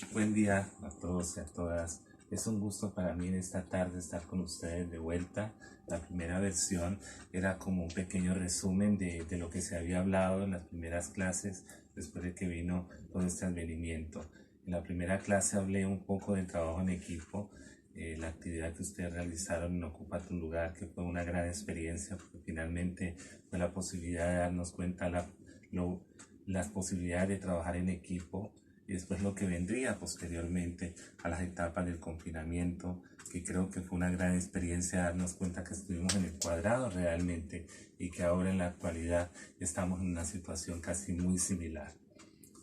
Buen día a todos y a todas. Es un gusto para mí en esta tarde estar con ustedes de vuelta. La primera versión era como un pequeño resumen de lo que se había hablado en las primeras clases después de que vino todo este advenimiento. En la primera clase hablé un poco del trabajo en equipo, la actividad que ustedes realizaron en Ocupa tu lugar, que fue una gran experiencia porque finalmente fue la posibilidad de darnos cuenta las posibilidades de trabajar en equipo y después lo que vendría posteriormente a las etapas del confinamiento, que creo que fue una gran experiencia darnos cuenta que estuvimos en el cuadrado realmente y que ahora en la actualidad estamos en una situación casi muy similar.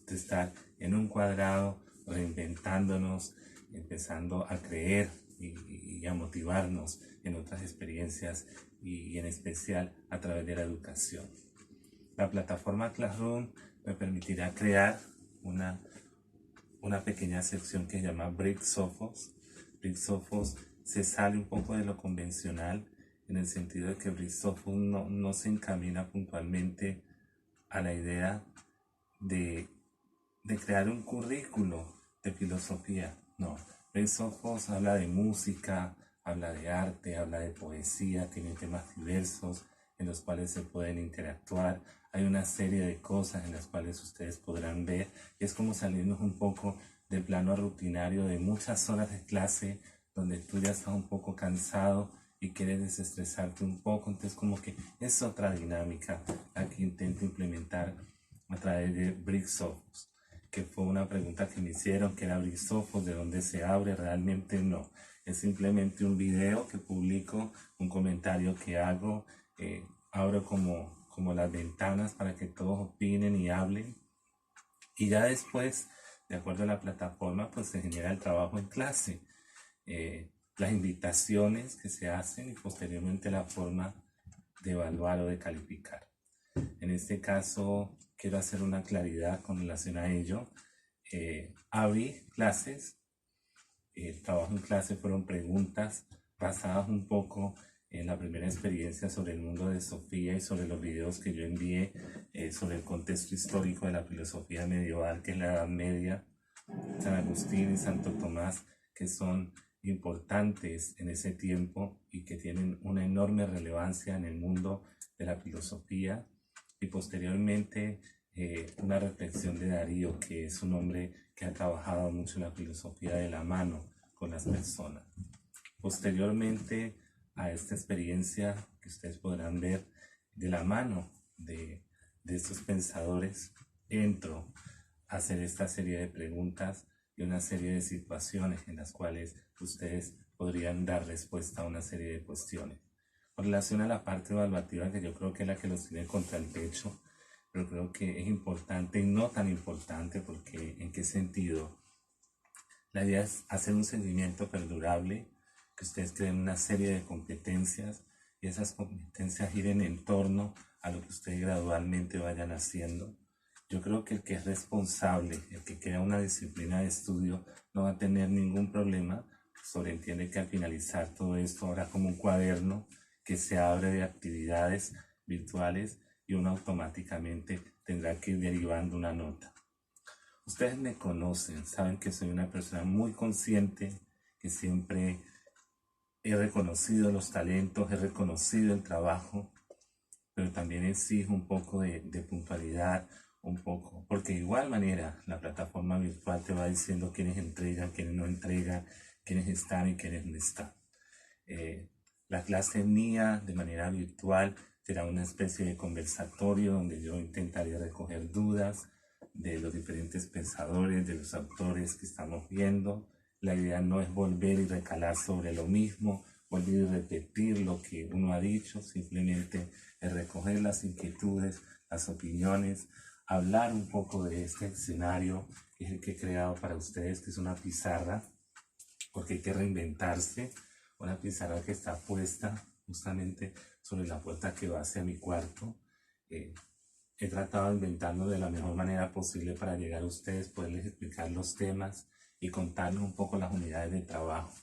De estar en un cuadrado, reinventándonos, empezando a creer y a motivarnos en otras experiencias y en especial a través de la educación. La plataforma Classroom me permitirá crear una una pequeña sección que se llama Brick Sophos. Brick Sophos se sale un poco de lo convencional en el sentido de que Brick Sophos no se encamina puntualmente a la idea de, de crear un currículo de filosofía. No, Brick Sophos habla de música, habla de arte, habla de poesía, tiene temas diversos en los cuales se pueden interactuar. Hay una serie de cosas en las cuales ustedes podrán ver. Es como salirnos un poco del plano rutinario de muchas horas de clase donde tú ya estás un poco cansado y quieres desestresarte un poco. Entonces como que es otra dinámica la que intento implementar a través de Bricksophos, que fue una pregunta que me hicieron, que era Bricksophos, de dónde se abre. Realmente no, es simplemente un video que publico, un comentario que hago, abro como las ventanas para que todos opinen y hablen, y ya después, de acuerdo a la plataforma, pues se genera el trabajo en clase, las invitaciones que se hacen y posteriormente la forma de evaluar o de calificar. En este caso, quiero hacer una claridad con relación a ello. Abrí clases, el trabajo en clase fueron preguntas basadas un poco en la primera experiencia sobre el mundo de Sofía y sobre los videos que yo envié sobre el contexto histórico de la filosofía medieval, que es la Edad Media, San Agustín y Santo Tomás, que son importantes en ese tiempo y que tienen una enorme relevancia en el mundo de la filosofía. Y posteriormente una reflexión de Darío, que es un hombre que ha trabajado mucho en la filosofía de la mano con las personas. Posteriormente a esta experiencia que ustedes podrán ver de la mano de estos pensadores, entro a hacer esta serie de preguntas y una serie de situaciones en las cuales ustedes podrían dar respuesta a una serie de cuestiones. Con relación a la parte evaluativa, que yo creo que es la que los tiene contra el pecho, pero creo que es importante y no tan importante, porque ¿en qué sentido? La idea es hacer un seguimiento perdurable, que ustedes creen una serie de competencias y esas competencias giren en torno a lo que ustedes gradualmente vayan haciendo. Yo creo que el que es responsable, el que crea una disciplina de estudio, no va a tener ningún problema. Sobreentiende que al finalizar todo esto habrá como un cuaderno que se abre de actividades virtuales y uno automáticamente tendrá que ir derivando una nota. Ustedes me conocen, saben que soy una persona muy consciente, que siempre he reconocido los talentos, he reconocido el trabajo, pero también exijo un poco de puntualidad, un poco, porque de igual manera la plataforma virtual te va diciendo quiénes entregan, quiénes no entregan, quiénes están y quiénes no están. La clase mía de manera virtual será una especie de conversatorio donde yo intentaré recoger dudas de los diferentes pensadores, de los autores que estamos viendo. La idea no es volver y recalar sobre lo mismo, volver y repetir lo que uno ha dicho, simplemente es recoger las inquietudes, las opiniones, hablar un poco de este escenario que es el que he creado para ustedes, que es una pizarra, porque hay que reinventarse. Una pizarra que está puesta justamente sobre la puerta que va hacia mi cuarto. He tratado de inventarlo de la mejor manera posible para llegar a ustedes, poderles explicar los temas y contarles un poco las unidades de trabajo.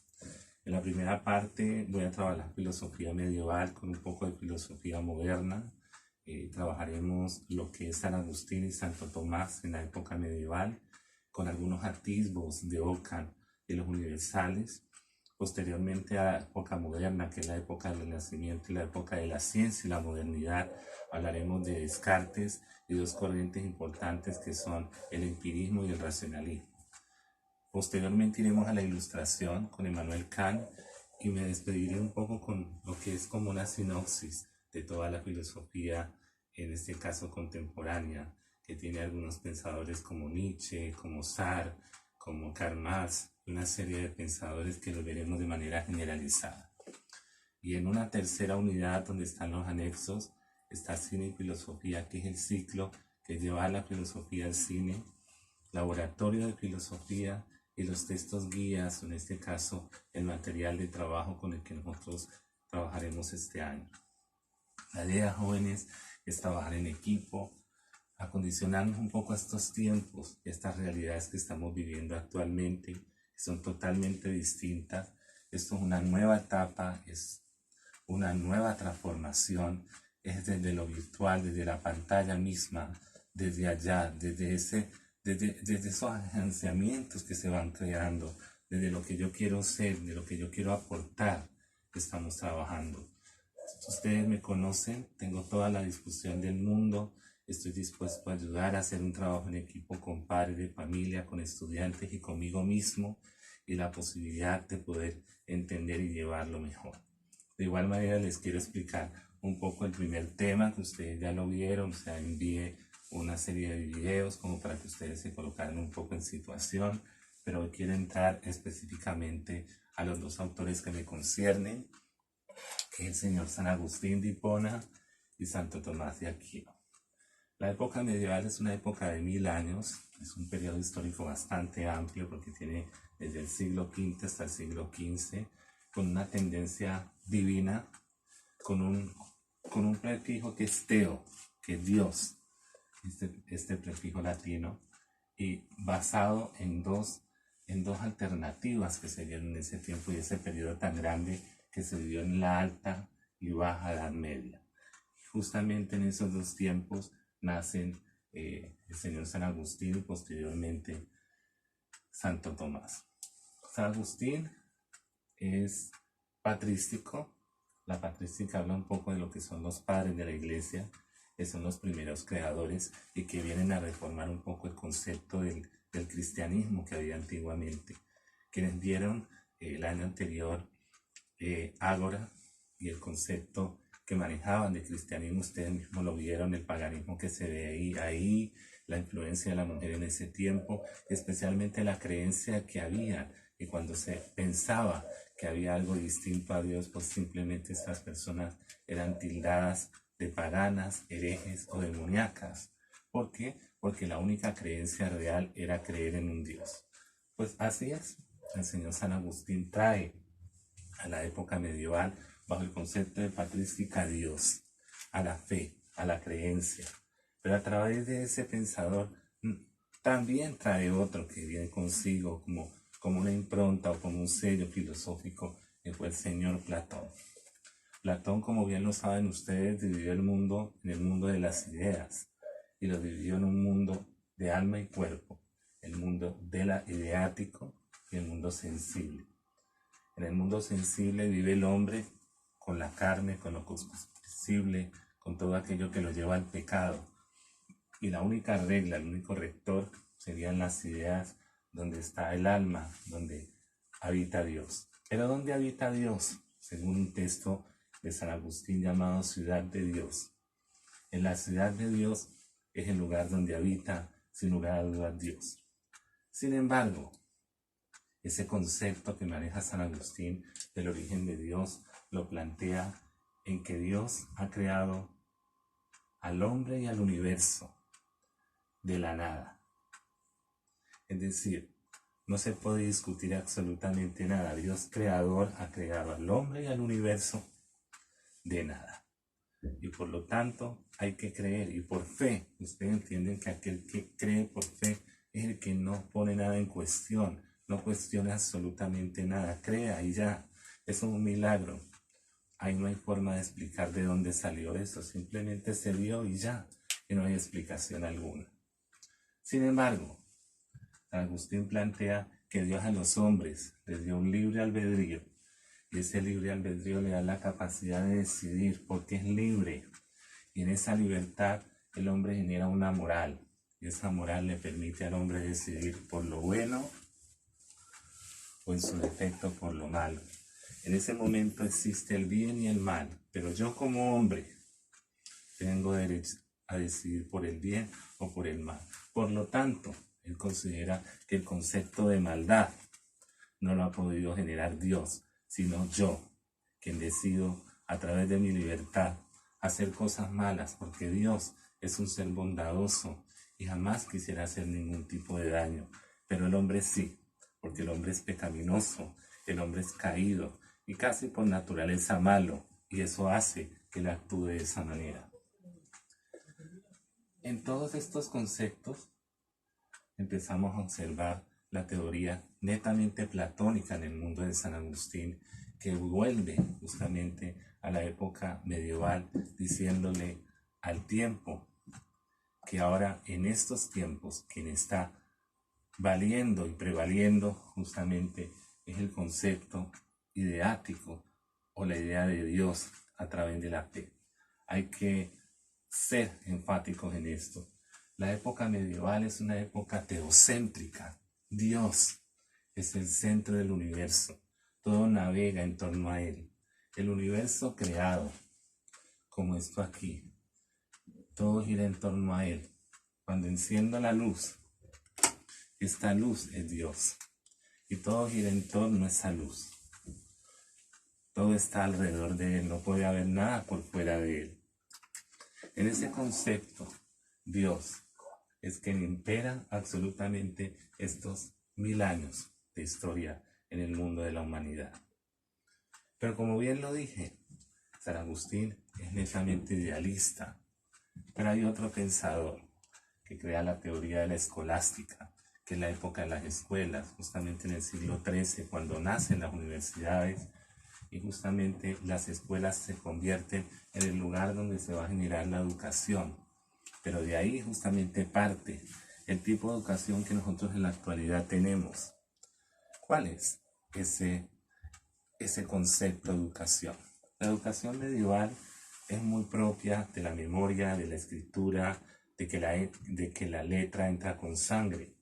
En la primera parte voy a trabajar filosofía medieval con un poco de filosofía moderna. Trabajaremos lo que es San Agustín y Santo Tomás en la época medieval. con algunos atisbos de Ockham, de los universales. Posteriormente a la época moderna, que es la época del Renacimiento y la época de la ciencia y la modernidad, hablaremos de Descartes y dos corrientes importantes que son el empirismo y el racionalismo. Posteriormente iremos a la Ilustración con Immanuel Kant y me despediré un poco con lo que es como una sinopsis de toda la filosofía, en este caso contemporánea, que tiene algunos pensadores como Nietzsche, como Sartre, como Karl Marx, una serie de pensadores que lo veremos de manera generalizada. Y en una tercera unidad donde están los anexos, está Cine y Filosofía, que es el ciclo que lleva a la filosofía al cine, Laboratorio de Filosofía y los textos guías, en este caso el material de trabajo con el que nosotros trabajaremos este año. La idea, jóvenes, es trabajar en equipo, acondicionarnos un poco a estos tiempos, estas realidades que estamos viviendo actualmente, que son totalmente distintas. Esto es una nueva etapa, es una nueva transformación, es desde lo virtual, desde la pantalla misma, desde allá, desde esos agenciamientos que se van creando, desde lo que yo quiero ser, de lo que yo quiero aportar, estamos trabajando. Ustedes me conocen, tengo toda la discusión del mundo, estoy dispuesto a ayudar a hacer un trabajo en equipo con padres de familia, con estudiantes y conmigo mismo, y la posibilidad de poder entender y llevarlo mejor. De igual manera les quiero explicar un poco el primer tema, que ustedes ya lo vieron, o sea, envié una serie de videos como para que ustedes se colocaran un poco en situación, pero hoy quiero entrar específicamente a los dos autores que me conciernen, que es el señor San Agustín de Hipona y Santo Tomás de Aquino. La época medieval es una época de 1000 años, es un periodo histórico bastante amplio porque tiene desde el siglo V hasta el siglo XV, con una tendencia divina, con un prefijo que es Teo, que es Dios, este prefijo latino, y basado en dos alternativas que se dieron en ese tiempo y ese periodo tan grande que se vivió en la Alta y Baja Edad Media. Justamente en esos dos tiempos nacen el señor San Agustín y posteriormente Santo Tomás. San Agustín es patrístico. La patrística habla un poco de lo que son los padres de la iglesia, que son los primeros creadores y que vienen a reformar un poco el concepto del cristianismo que había antiguamente. Quienes dieron el año anterior Ágora y el concepto que manejaban de cristianismo, ustedes mismos lo vieron, el paganismo que se ve ahí, la influencia de la mujer en ese tiempo, especialmente la creencia que había, y cuando se pensaba que había algo distinto a Dios, pues simplemente estas personas eran tildadas de paganas, herejes o demoníacas. ¿Por qué? Porque la única creencia real era creer en un Dios. Pues así es, el señor San Agustín trae a la época medieval bajo el concepto de patrística a Dios, a la fe, a la creencia. Pero a través de ese pensador también trae otro que viene consigo como una impronta o como un sello filosófico, que fue el señor Platón. Platón, como bien lo saben ustedes, dividió el mundo en el mundo de las ideas y lo dividió en un mundo de alma y cuerpo, el mundo ideático y el mundo sensible. En el mundo sensible vive el hombre con la carne, con lo concupiscible, con todo aquello que lo lleva al pecado. Y la única regla, el único rector serían las ideas, donde está el alma, donde habita Dios. Pero ¿dónde habita Dios? Según un texto de San Agustín llamado Ciudad de Dios. En la ciudad de Dios es el lugar donde habita, sin lugar a dudas, Dios. Sin embargo, ese concepto que maneja San Agustín del origen de Dios lo plantea en que Dios ha creado al hombre y al universo de la nada. Es decir, no se puede discutir absolutamente nada. Dios creador ha creado al hombre y al universo de nada. Y por lo tanto hay que creer, y por fe, ustedes entienden que aquel que cree por fe es el que no pone nada en cuestión, no cuestiona absolutamente nada, crea y ya. Eso es un milagro. Ahí no hay forma de explicar de dónde salió eso, simplemente se dio y ya, y no hay explicación alguna. Sin embargo, San Agustín plantea que Dios a los hombres les dio un libre albedrío, y ese libre albedrío le da la capacidad de decidir porque es libre, y en esa libertad el hombre genera una moral, y esa moral le permite al hombre decidir por lo bueno o en su defecto por lo malo. En ese momento existe el bien y el mal, pero yo como hombre tengo derecho a decidir por el bien o por el mal. Por lo tanto, él considera que el concepto de maldad no lo ha podido generar Dios, sino yo, quien decido a través de mi libertad hacer cosas malas, porque Dios es un ser bondadoso y jamás quisiera hacer ningún tipo de daño. Pero el hombre sí, porque el hombre es pecaminoso, el hombre es caído y casi por naturaleza malo, y eso hace que él actúe de esa manera. En todos estos conceptos empezamos a observar la teoría netamente platónica en el mundo de San Agustín, que vuelve justamente a la época medieval, diciéndole al tiempo que ahora en estos tiempos quien está valiendo y prevaliendo justamente es el concepto ideático o la idea de Dios a través de la fe. Hay que ser enfáticos en esto. La época medieval es una época teocéntrica. Dios es el centro del universo. Todo navega en torno a Él. El universo creado, como esto aquí, todo gira en torno a Él. Cuando enciendo la luz, esta luz es Dios. Y todo gira en torno a esa luz. Todo está alrededor de Él. No puede haber nada por fuera de Él. En ese concepto, Dios es quien impera absolutamente estos 1000 años de historia en el mundo de la humanidad. Pero como bien lo dije, San Agustín es netamente idealista. Pero hay otro pensador que crea la teoría de la escolástica, que es la época de las escuelas, justamente en el siglo XIII, cuando nacen las universidades, y justamente las escuelas se convierten en el lugar donde se va a generar la educación. Pero de ahí justamente parte el tipo de educación que nosotros en la actualidad tenemos. ¿Cuál es ese concepto de educación? La educación medieval es muy propia de la memoria, de la escritura, de que la letra entra con sangre.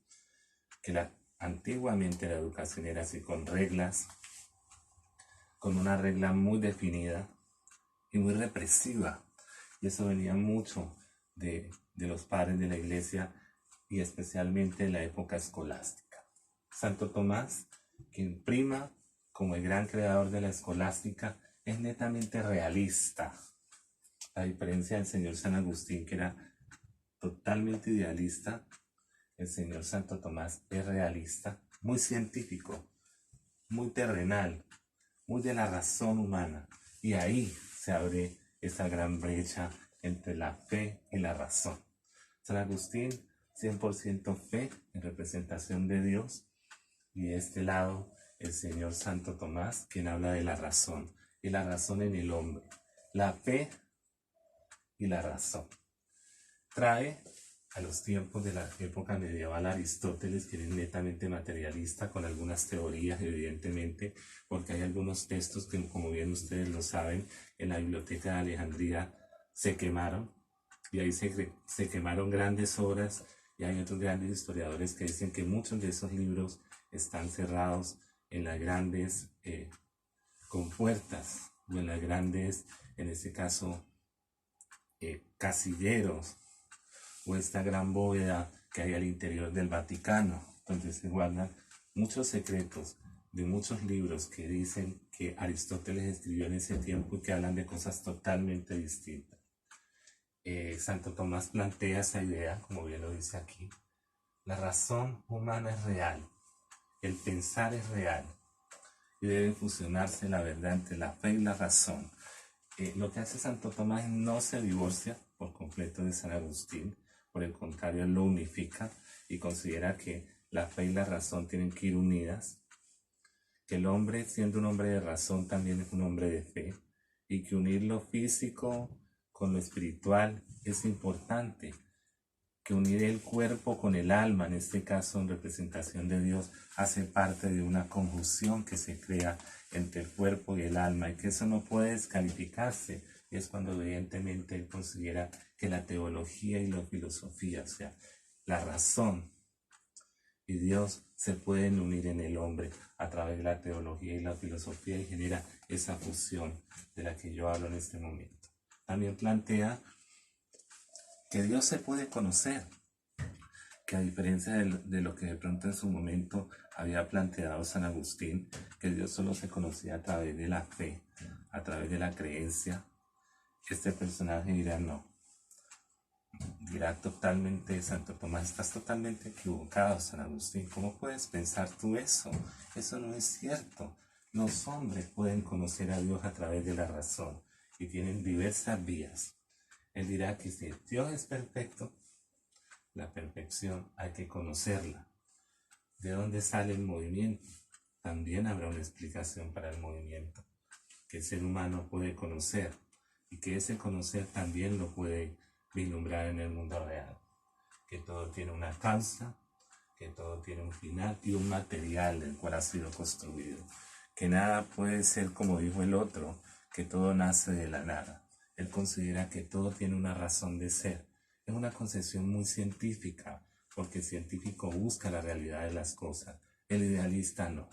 Antiguamente la educación era así, con reglas, con una regla muy definida y muy represiva. Y eso venía mucho de los padres de la iglesia y especialmente en la época escolástica. Santo Tomás, quien prima como el gran creador de la escolástica, es netamente realista, a diferencia del señor San Agustín, que era totalmente idealista. El señor Santo Tomás es realista, muy científico, muy terrenal, muy de la razón humana, y ahí se abre esa gran brecha entre la fe y la razón. San Agustín, 100% fe en representación de Dios, y de este lado el señor Santo Tomás, quien habla de la razón, y la razón en el hombre, la fe y la razón. Trae a los tiempos de la época medieval Aristóteles, que es netamente materialista, con algunas teorías, evidentemente, porque hay algunos textos que, como bien ustedes lo saben, en la Biblioteca de Alejandría se quemaron, y ahí se quemaron grandes obras, y hay otros grandes historiadores que dicen que muchos de esos libros están cerrados en las grandes compuertas, o en las grandes, en este caso, casilleros, o esta gran bóveda que hay al interior del Vaticano, donde se guardan muchos secretos de muchos libros que dicen que Aristóteles escribió en ese tiempo y que hablan de cosas totalmente distintas. Santo Tomás plantea esa idea, como bien lo dice aquí. La razón humana es real, el pensar es real, y debe fusionarse la verdad entre la fe y la razón. Lo que hace Santo Tomás no se divorcia por completo de San Agustín, por el contrario, él lo unifica y considera que la fe y la razón tienen que ir unidas, que el hombre, siendo un hombre de razón, también es un hombre de fe, y que unir lo físico con lo espiritual es importante, que unir el cuerpo con el alma, en este caso en representación de Dios, hace parte de una conjunción que se crea entre el cuerpo y el alma, y que eso no puede descalificarse. Y es cuando evidentemente él considera que la teología y la filosofía, o sea, la razón y Dios se pueden unir en el hombre a través de la teología y la filosofía, y genera esa fusión de la que yo hablo en este momento. También plantea que Dios se puede conocer, que a diferencia de lo que de pronto en su momento había planteado San Agustín, que Dios solo se conocía a través de la fe, a través de la creencia, este personaje dirá no. Dirá totalmente, Santo Tomás, estás totalmente equivocado, San Agustín. ¿Cómo puedes pensar tú eso? Eso no es cierto. Los hombres pueden conocer a Dios a través de la razón y tienen diversas vías. Él dirá que si Dios es perfecto, la perfección hay que conocerla. ¿De dónde sale el movimiento? También habrá una explicación para el movimiento que el ser humano puede conocer, y que ese conocer también lo puede vislumbrar en el mundo real, que todo tiene una causa, que todo tiene un final y un material del cual ha sido construido, que nada puede ser como dijo el otro, que todo nace de la nada. Él considera que todo tiene una razón de ser. Es una concepción muy científica, porque el científico busca la realidad de las cosas, el idealista no.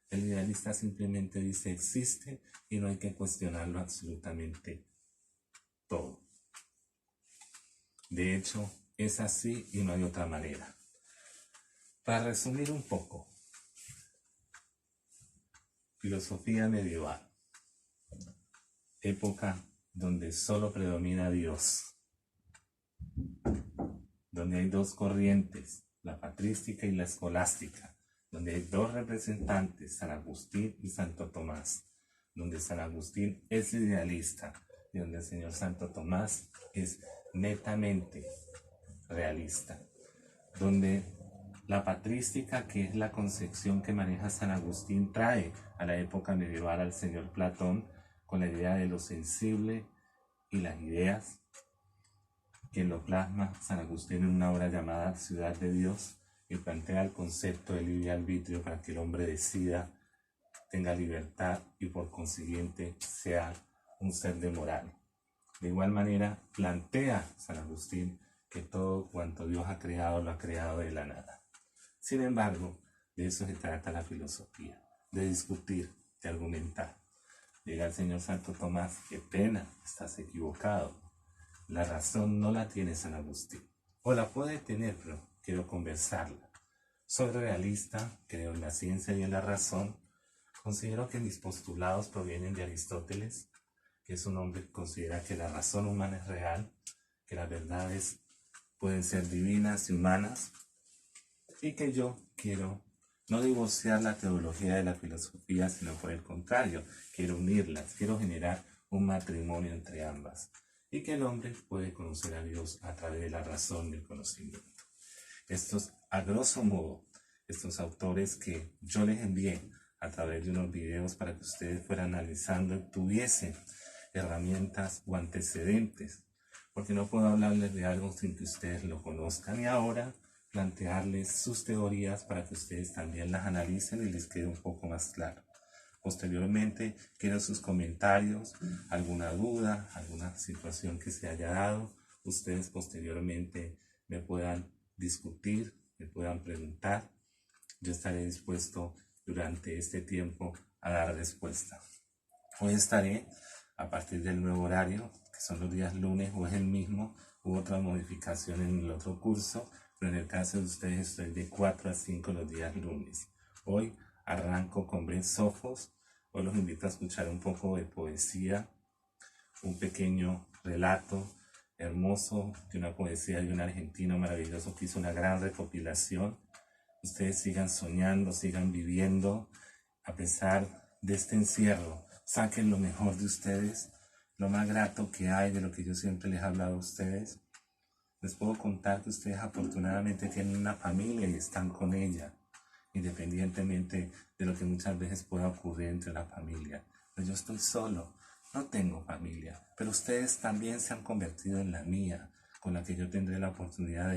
El idealista simplemente dice existe y no hay que cuestionarlo absolutamente todo. De hecho, es así y no hay otra manera. Para resumir un poco, filosofía medieval, época donde solo predomina Dios, donde hay dos corrientes, la patrística y la escolástica, donde hay dos representantes, San Agustín y Santo Tomás, donde San Agustín es idealista y donde el señor Santo Tomás es netamente realista, donde la patrística, que es la concepción que maneja San Agustín, trae a la época medieval al señor Platón con la idea de lo sensible y las ideas, que lo plasma San Agustín en una obra llamada Ciudad de Dios, y plantea el concepto de libre arbitrio para que el hombre decida, tenga libertad y por consiguiente sea un ser de moral. De igual manera plantea San Agustín que todo cuanto Dios ha creado lo ha creado de la nada. Sin embargo, de eso se trata la filosofía, de discutir, de argumentar. Llega el señor Santo Tomás, qué pena, estás equivocado. La razón no la tiene San Agustín. O la puede tener, pero quiero conversarla. Soy realista, creo en la ciencia y en la razón. Considero que mis postulados provienen de Aristóteles, que es un hombre que considera que la razón humana es real, que las verdades pueden ser divinas y humanas, y que yo quiero no divorciar la teología de la filosofía, sino por el contrario, quiero unirlas, quiero generar un matrimonio entre ambas, y que el hombre puede conocer a Dios a través de la razón y el conocimiento. Estos, a grosso modo, estos autores que yo les envié a través de unos videos para que ustedes fueran analizando y tuviesen herramientas o antecedentes, porque no puedo hablarles de algo sin que ustedes lo conozcan, y ahora plantearles sus teorías para que ustedes también las analicen y les quede un poco más claro. Posteriormente, quiero sus comentarios, alguna duda, alguna situación que se haya dado, ustedes posteriormente me puedan discutir, me puedan preguntar. Yo estaré dispuesto durante este tiempo a dar respuesta. Hoy estaré a partir del nuevo horario, que son los días lunes, o es el mismo, hubo otra modificación en el otro curso, pero en el caso de ustedes estoy de 4 a 5 los días lunes. Hoy arranco con Ben Sofos. Hoy los invito a escuchar un poco de poesía, un pequeño relato hermoso de una poesía de un argentino maravilloso que hizo una gran recopilación. Ustedes sigan soñando, sigan viviendo a pesar de este encierro. Saquen lo mejor de ustedes, lo más grato que hay de lo que yo siempre les he hablado a ustedes. Les puedo contar que ustedes afortunadamente tienen una familia y están con ella, independientemente de lo que muchas veces pueda ocurrir entre la familia. Pero yo estoy solo, no tengo familia, pero ustedes también se han convertido en la mía, con la que yo tendré la oportunidad de